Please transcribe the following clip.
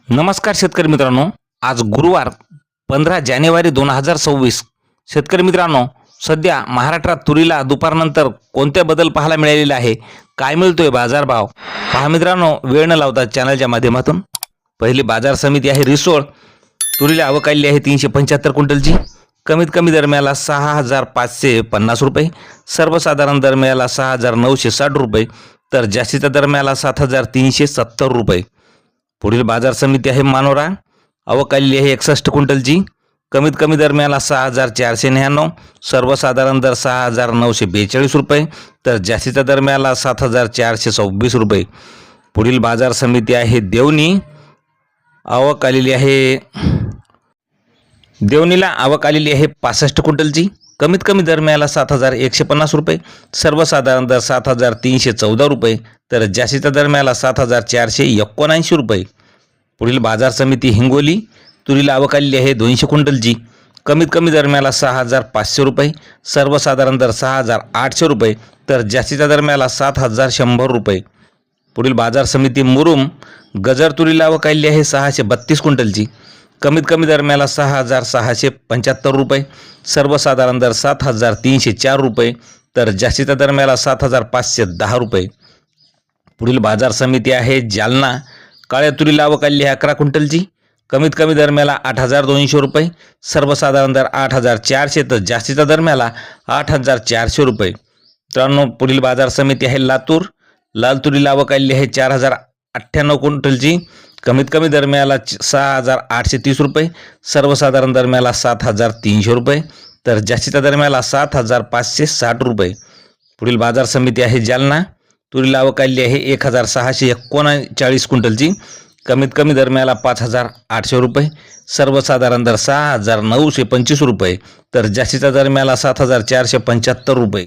नमस्कार शेतकरी मित्रांनो, आज गुरुवार 15 जानेवारी 2026. शेतकरी मित्रांनो, सध्या महाराष्ट्रात तुरीला दुपारनंतर कोणते बदल पाहायला मिळालेले आहे, काय मिळतोय बाजारभाव पहा मित्रांनो. वेळ न लावता चॅनलच्या माध्यमातून पहिली बाजार समिती आहे रिसोड. तुरीला आवक आलेली आहे 375 क्विंटलची. कमीत कमी दरम्याला 6550 रुपये, सर्वसाधारण दरम्याला 6960 रुपये, तर जास्तीच्या दरम्याला 7370 रुपये. पुढील बाजार समिती आहे मानोरा. आवक आलेली आहे 61 क्विंटलची. कमीत कमी दरम्याला 6499, सर्वसाधारण दर 6942 रुपये, तर जास्तीच्या दरम्याला 7426 रुपये. पुढील बाजार समिती आहे देवणी. आवक आलेली आहे देवणीला आवक आलेली आहे 65 क्विंटलची. कमीत कमी दरम्याला 7150 रुपये, सर्वसाधारण दर 7314 रुपये, तर जास्तीच्या दरम्याला 7479 रुपये. पुढील बाजार समिती हिंगोली. तुरीला आवक आलेली आहे 200 क्विंटलची. कमीत कमी दरम्याला 6500 रुपये, सर्वसाधारण दर 6800 रुपये, तर जास्तीच्या दरम्याला 7100 रुपये. पुढील बाजार समिती मुरुम. गजर तुरीला आवक आलेली आहे 632 क्विंटलची. कमीत कमी दरम्याला 6675 रुपये, सर्वसाधारण दर 7304 रुपये, तर जास्तीच्या दरम्याला 7510 रुपये. पुढील बाजार समिती आहे जालना. काळ्या तुरीला आवक आलेली आहे 11 क्विंटलची. कमीत कमी दरम्याला 8200 रुपये, सर्वसाधारण दर 8400, तर जास्तीच्या दरम्याला 8400 रुपये. मित्रांनो, पुढील बाजार समिती आहे लातूर. लाल तुरीला आवक आलेली आहे 4098 क्विंटलची. कमीत कमी दरम्याला 6830 रुपये, सर्वसाधारण दरम्याला 7300 रुपये, तर जास्तीच्या दरम्याला 7560 रुपये. पुढील बाजार समिती आहे जालना. तुरीला आवक आलेली आहे 1639 क्विंटलची. कमीत कमी दरम्याला 5800 रुपये, सर्वसाधारण दर 6925 रुपये, तर जास्तीच्या दरम्याला 7475 रुपये.